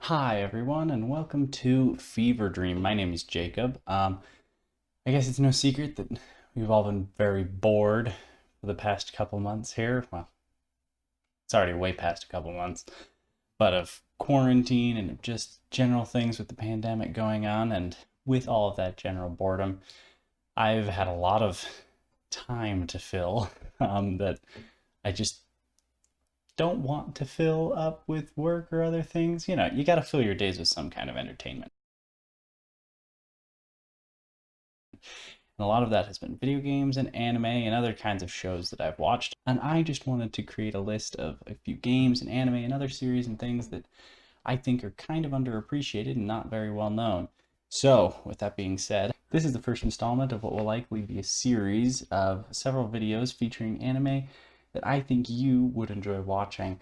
Hi everyone, and welcome to Fever Dream. My name is Jacob. I guess it's no secret that we've all been very bored for the past couple months here. Well, it's already way past a couple months, but of quarantine and of just general things with the pandemic going on, and with all of that general boredom, I've had a lot of time to fill that I just don't want to fill up with work or other things. You know, you got to fill your days with some kind of entertainment. And a lot of that has been video games and anime and other kinds of shows that I've watched. And I just wanted to create a list of a few games and anime and other series and things that I think are kind of underappreciated and not very well known. So, with that being said, this is the first installment of what will likely be a series of several videos featuring anime that I think you would enjoy watching.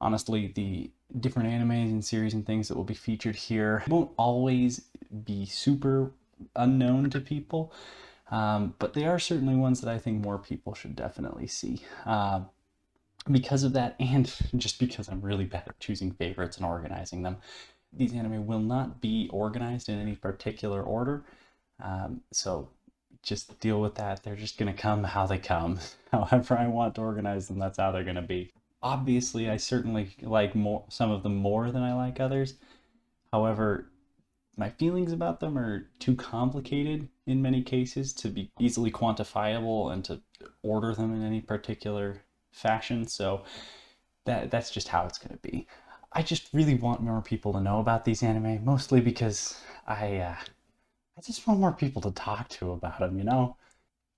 Honestly, the different animes and series and things that will be featured here won't always be super unknown to people, but they are certainly ones that I think more people should definitely see. Because of that, and just because I'm really bad at choosing favorites and organizing them, these anime will not be organized in any particular order. So just deal with that. They're just going to come how they come. However I want to organize them, that's how they're going to be. Obviously, I certainly like some of them more than I like others. However, my feelings about them are too complicated in many cases to be easily quantifiable and to order them in any particular fashion. So that's just how it's going to be. I just really want more people to know about these anime, mostly because I just want more people to talk to about them, you know?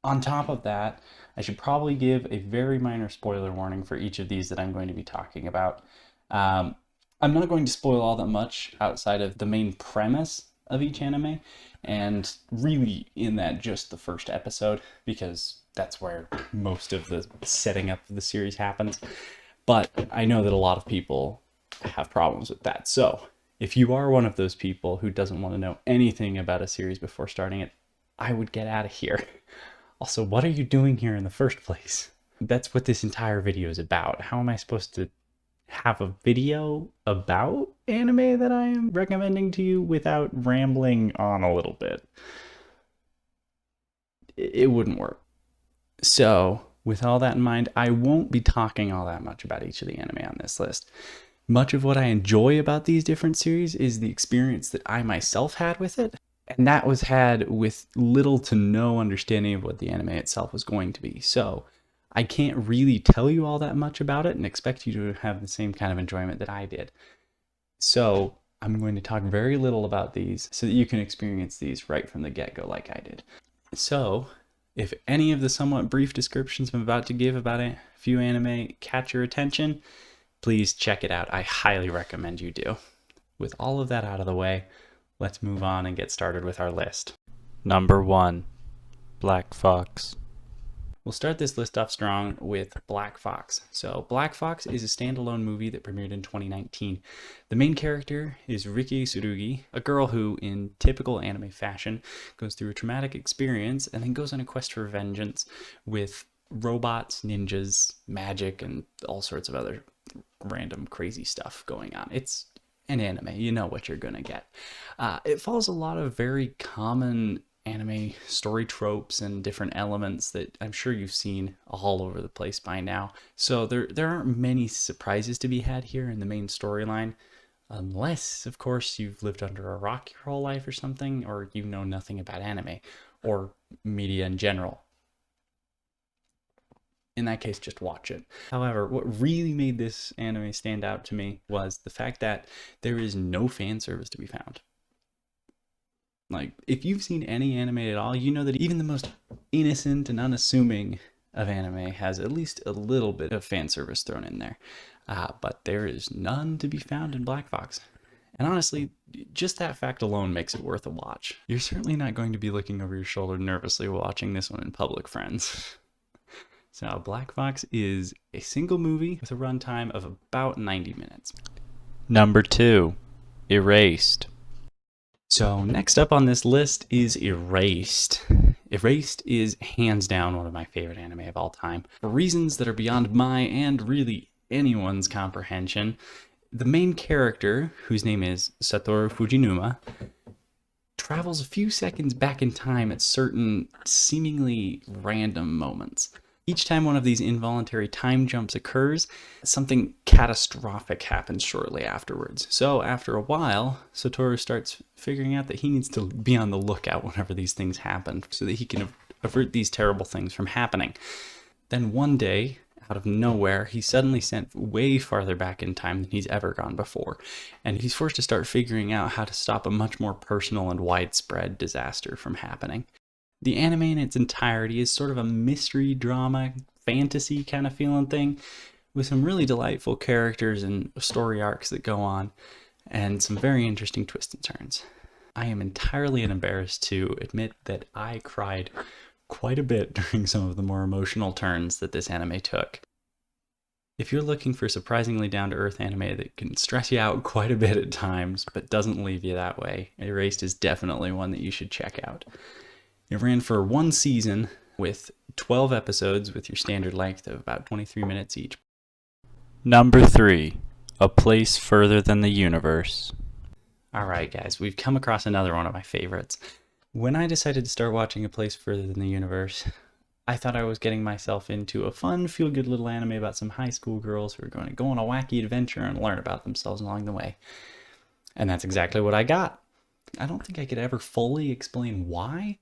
On top of that, I should probably give a very minor spoiler warning for each of these that I'm going to be talking about. Um, I'm not going to spoil all that much outside of the main premise of each anime, and really in that just the first episode, because that's where most of the setting up of the series happens. But I know that a lot of people have problems with that. So if you are one of those people who doesn't want to know anything about a series before starting it, I would get out of here. Also, what are you doing here in the first place? That's what this entire video is about. How am I supposed to have a video about anime that I am recommending to you without rambling on a little bit? It wouldn't work. So, with all that in mind, I won't be talking all that much about each of the anime on this list. Much of what I enjoy about these different series is the experience that I myself had with it, and that was had with little to no understanding of what the anime itself was going to be. So I can't really tell you all that much about it and expect you to have the same kind of enjoyment that I did. So I'm going to talk very little about these so that you can experience these right from the get-go like I did. So if any of the somewhat brief descriptions I'm about to give about a few anime catch your attention, please check it out. I highly recommend you do. With all of that out of the way, let's move on and get started with our list. Number 1, Black Fox. We'll start this list off strong with Black Fox. So Black Fox is a standalone movie that premiered in 2019. The main character is Riki Tsurugi, a girl who, in typical anime fashion, goes through a traumatic experience and then goes on a quest for vengeance with robots, ninjas, magic, and all sorts of other random crazy stuff going on. It's an anime, you know what you're gonna get. It follows a lot of very common anime story tropes and different elements that I'm sure you've seen all over the place by now. So there aren't many surprises to be had here in the main storyline, unless, of course, you've lived under a rock your whole life or something, or you know nothing about anime or media in general. In that case, just watch it. However, what really made this anime stand out to me was the fact that there is no fan service to be found. Like, if you've seen any anime at all, you know that even the most innocent and unassuming of anime has at least a little bit of fan service thrown in there. But there is none to be found in Black Fox. And honestly, just that fact alone makes it worth a watch. You're certainly not going to be looking over your shoulder nervously watching this one in public, friends. So Black Fox is a single movie with a runtime of about 90 minutes. Number 2, Erased. So next up on this list is Erased. Erased is hands down one of my favorite anime of all time. For reasons that are beyond my and really anyone's comprehension, The main character, whose name is Satoru Fujinuma, travels a few seconds back in time at certain seemingly random moments. Each time one of these involuntary time jumps occurs, something catastrophic happens shortly afterwards. So after a while, Satoru starts figuring out that he needs to be on the lookout whenever these things happen so that he can avert these terrible things from happening. Then one day, out of nowhere, he's suddenly sent way farther back in time than he's ever gone before. And he's forced to start figuring out how to stop a much more personal and widespread disaster from happening. The anime in its entirety is sort of a mystery, drama, fantasy kind of feeling thing, with some really delightful characters and story arcs that go on, and some very interesting twists and turns. I am entirely unembarrassed to admit that I cried quite a bit during some of the more emotional turns that this anime took. If you're looking for surprisingly down-to-earth anime that can stress you out quite a bit at times, but doesn't leave you that way, Erased is definitely one that you should check out. It ran for one season with 12 episodes with your standard length of about 23 minutes each. Number 3, A Place Further Than the Universe. Alright guys, we've come across another one of my favorites. When I decided to start watching A Place Further Than the Universe, I thought I was getting myself into a fun, feel-good little anime about some high school girls who are going to go on a wacky adventure and learn about themselves along the way. And that's exactly what I got. I don't think I could ever fully explain why,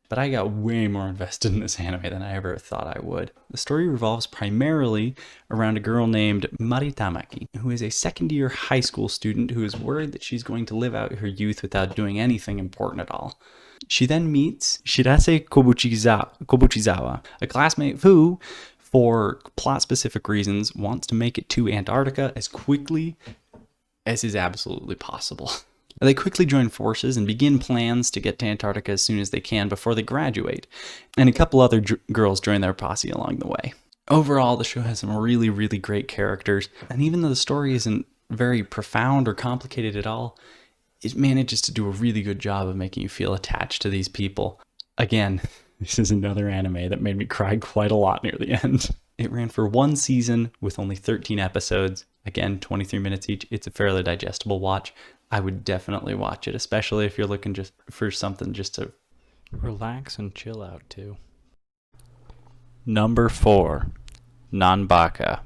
but I got way more invested in this anime than I ever thought I would. The story revolves primarily around a girl named Maritamaki, who is a second-year high school student who is worried that she's going to live out her youth without doing anything important at all. She then meets Shirase Kobuchizawa, a classmate who, for plot-specific reasons, wants to make it to Antarctica as quickly as is absolutely possible. They quickly join forces and begin plans to get to Antarctica as soon as they can before they graduate, and a couple other girls join their posse along the way. Overall, the show has some really, really great characters, and even though the story isn't very profound or complicated at all, it manages to do a really good job of making you feel attached to these people. Again, this is another anime that made me cry quite a lot near the end. It ran for one season with only 13 episodes. Again, 23 minutes each. It's a fairly digestible watch. I would definitely watch it, especially if you're looking just for something just to relax and chill out to. Number 4, Nambaka.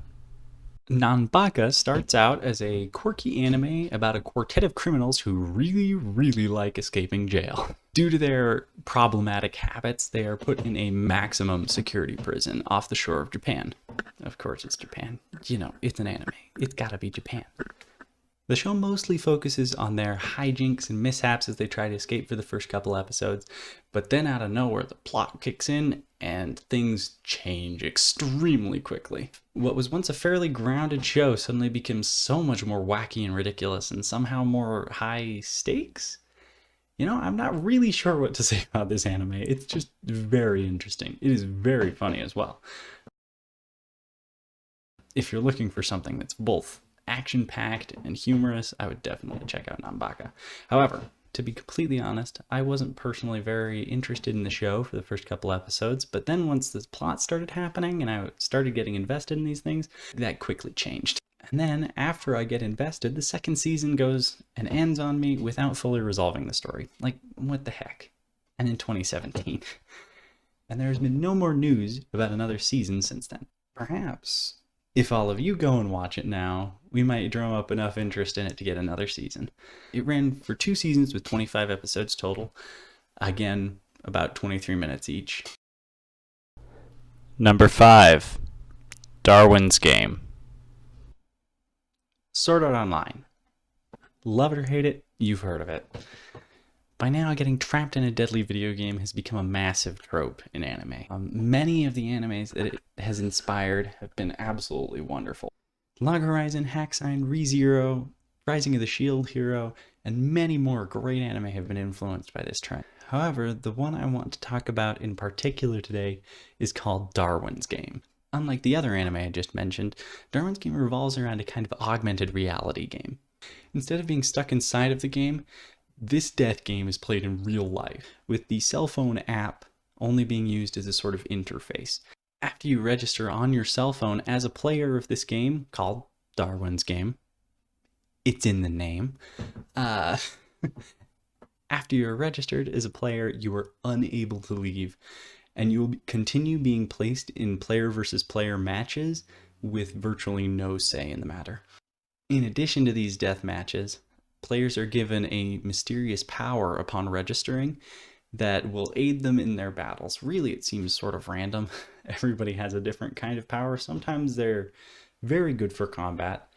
Nambaka starts out as a quirky anime about a quartet of criminals who really, really like escaping jail. Due to their problematic habits, they are put in a maximum security prison off the shore of Japan. Of course it's Japan. You know, it's an anime. It's gotta be Japan. The show mostly focuses on their hijinks and mishaps as they try to escape for the first couple episodes, but then out of nowhere the plot kicks in and things change extremely quickly. What was once a fairly grounded show suddenly becomes so much more wacky and ridiculous and somehow more high stakes? You know, I'm not really sure what to say about this anime. It's just very interesting. It is very funny as well. If you're looking for something that's both action-packed and humorous, I would definitely check out Nambaka. However, to be completely honest, I wasn't personally very interested in the show for the first couple episodes, but then once the plot started happening and I started getting invested in these things, that quickly changed. And then, after I get invested, the second season goes and ends on me without fully resolving the story. Like, what the heck? And in 2017. And there's been no more news about another season since then. Perhaps if all of you go and watch it now, we might drum up enough interest in it to get another season. It ran for 2 seasons with 25 episodes total. Again, about 23 minutes each. Number 5, Darwin's Game. Sword Art Online. Love it or hate it, you've heard of it. By now, getting trapped in a deadly video game has become a massive trope in anime. Many of the animes that it has inspired have been absolutely wonderful. Log Horizon, Hacksign, ReZero, Rising of the Shield Hero, and many more great anime have been influenced by this trend. However, the one I want to talk about in particular today is called Darwin's Game. Unlike the other anime I just mentioned, Darwin's Game revolves around a kind of augmented reality game. Instead of being stuck inside of the game, this death game is played in real life, with the cell phone app only being used as a sort of interface. After you register on your cell phone as a player of this game, called Darwin's Game, It's in the name. Uh, After you're registered as a player, you are unable to leave, and you will continue being placed in player versus player matches with virtually no say in the matter. In addition to these death matches, players are given a mysterious power upon registering that will aid them in their battles. Really, it seems sort of random. Everybody has a different kind of power. Sometimes they're very good for combat,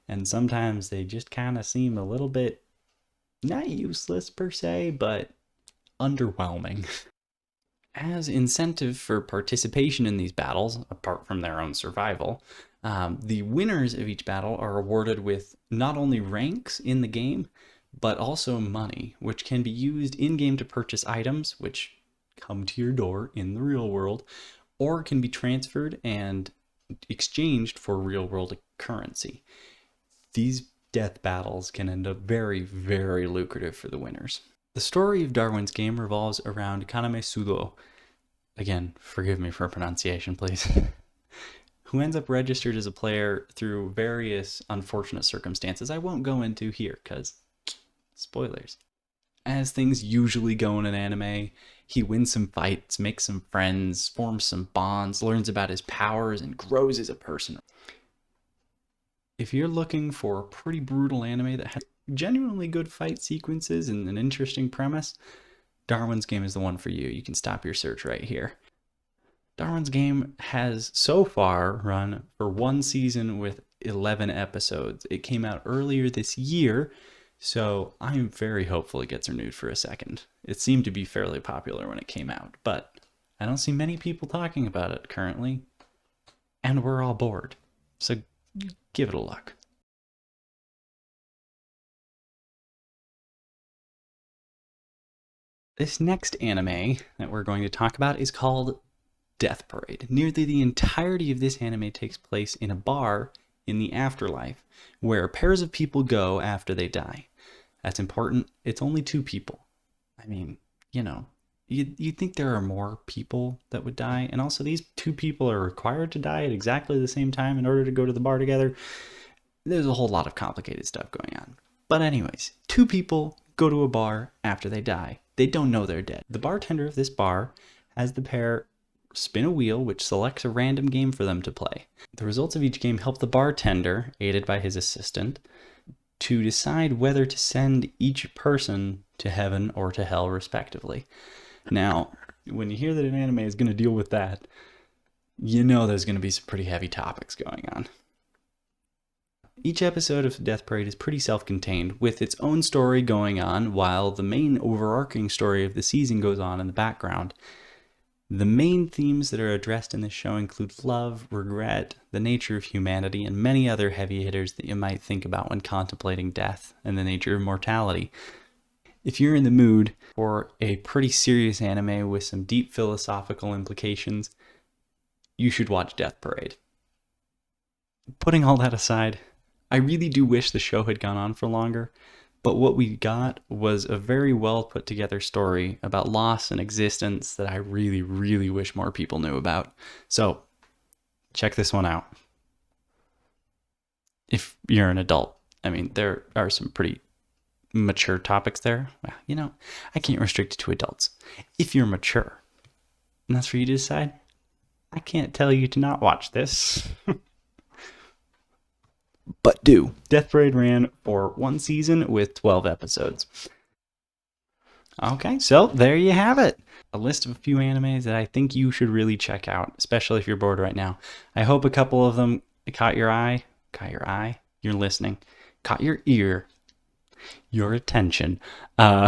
and sometimes they just kind of seem a little bit not useless per se, but underwhelming. As incentive for participation in these battles, apart from their own survival, the winners of each battle are awarded with not only ranks in the game, but also money, which can be used in-game to purchase items, which come to your door in the real world, or can be transferred and exchanged for real-world currency. These death battles can end up very, very lucrative for the winners. The story of Darwin's Game revolves around Kaname Sudo, again, forgive me for pronunciation, please, who ends up registered as a player through various unfortunate circumstances I won't go into here, because spoilers. As things usually go in an anime, he wins some fights, makes some friends, forms some bonds, learns about his powers, and grows as a person. If you're looking for a pretty brutal anime that has genuinely good fight sequences and an interesting premise, Darwin's Game is the one for you. You can stop your search right here. Darwin's Game has so far run for one season with 11 episodes. It came out earlier this year, so I'm very hopeful it gets renewed for a second. It seemed to be fairly popular when it came out, but I don't see many people talking about it currently, and we're all bored. So give it a look. This next anime that we're going to talk about is called Death Parade. Nearly the entirety of this anime takes place in a bar in the afterlife, where pairs of people go after they die. That's important. It's only 2 people. I mean, you know, you'd think there are more people that would die, and also these 2 people are required to die at exactly the same time in order to go to the bar together. There's a whole lot of complicated stuff going on. But anyways, 2 people go to a bar after they die. They don't know they're dead. The bartender of this bar has the pair spin a wheel which selects a random game for them to play. The results of each game help the bartender, aided by his assistant, to decide whether to send each person to heaven or to hell respectively. Now, when you hear that an anime is going to deal with that, you know there's going to be some pretty heavy topics going on. Each episode of Death Parade is pretty self-contained, with its own story going on while the main overarching story of the season goes on in the background. The main themes that are addressed in this show include love, regret, the nature of humanity, and many other heavy hitters that you might think about when contemplating death and the nature of mortality. If you're in the mood for a pretty serious anime with some deep philosophical implications, you should watch Death Parade. Putting all that aside, I really do wish the show had gone on for longer, but what we got was a very well put together story about loss and existence that I really, really wish more people knew about. So, check this one out. If you're an adult, I mean, there are some pretty mature topics there. Well, you know, I can't restrict it to adults. If you're mature, and that's for you to decide, I can't tell you to not watch this. But do. Death Parade ran for 1 season with 12 episodes. Okay, so there you have it. A list of a few animes that I think you should really check out, especially if you're bored right now. I hope a couple of them caught your eye. Caught your eye? You're listening. Caught your ear. Your attention. I'm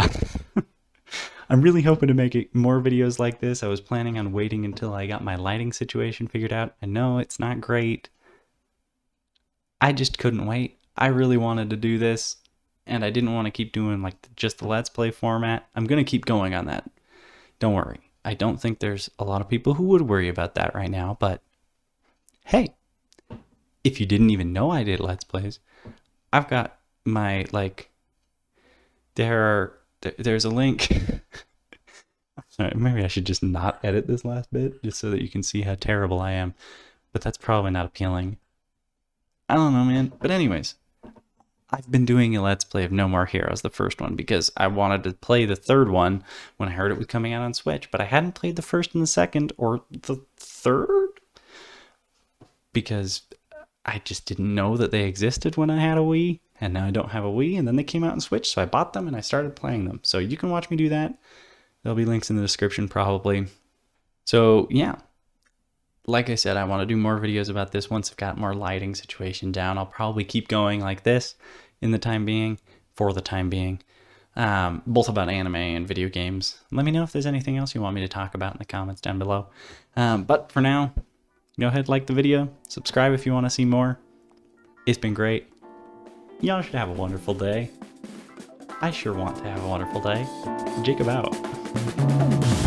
really hoping to make more videos like this. I was planning on waiting until I got my lighting situation figured out. I know it's not great. I just couldn't wait. I really wanted to do this, and I didn't want to keep doing like just the Let's Play format. I'm going to keep going on that. Don't worry. I don't think there's a lot of people who would worry about that right now, but hey, if you didn't even know I did Let's Plays, I've got my, there's a link. Sorry, maybe I should just not edit this last bit, just so that you can see how terrible I am, but that's probably not appealing. I don't know, man. But anyways, I've been doing a Let's Play of No More Heroes, the first one, because I wanted to play the third one when I heard it was coming out on Switch, but I hadn't played the first and the second, or the third, because I just didn't know that they existed when I had a Wii, and now I don't have a Wii, and then they came out on Switch, so I bought them and I started playing them. So you can watch me do that. There'll be links in the description probably. So yeah, like I said, I want to do more videos about this once I've got more lighting situation down. I'll probably keep going like this in the time being, for the time being, both about anime and video games. Let me know if there's anything else you want me to talk about in the comments down below. But for now, go ahead, like the video, subscribe if you want to see more. It's been great. Y'all should have a wonderful day. I sure want to have a wonderful day. Jacob out.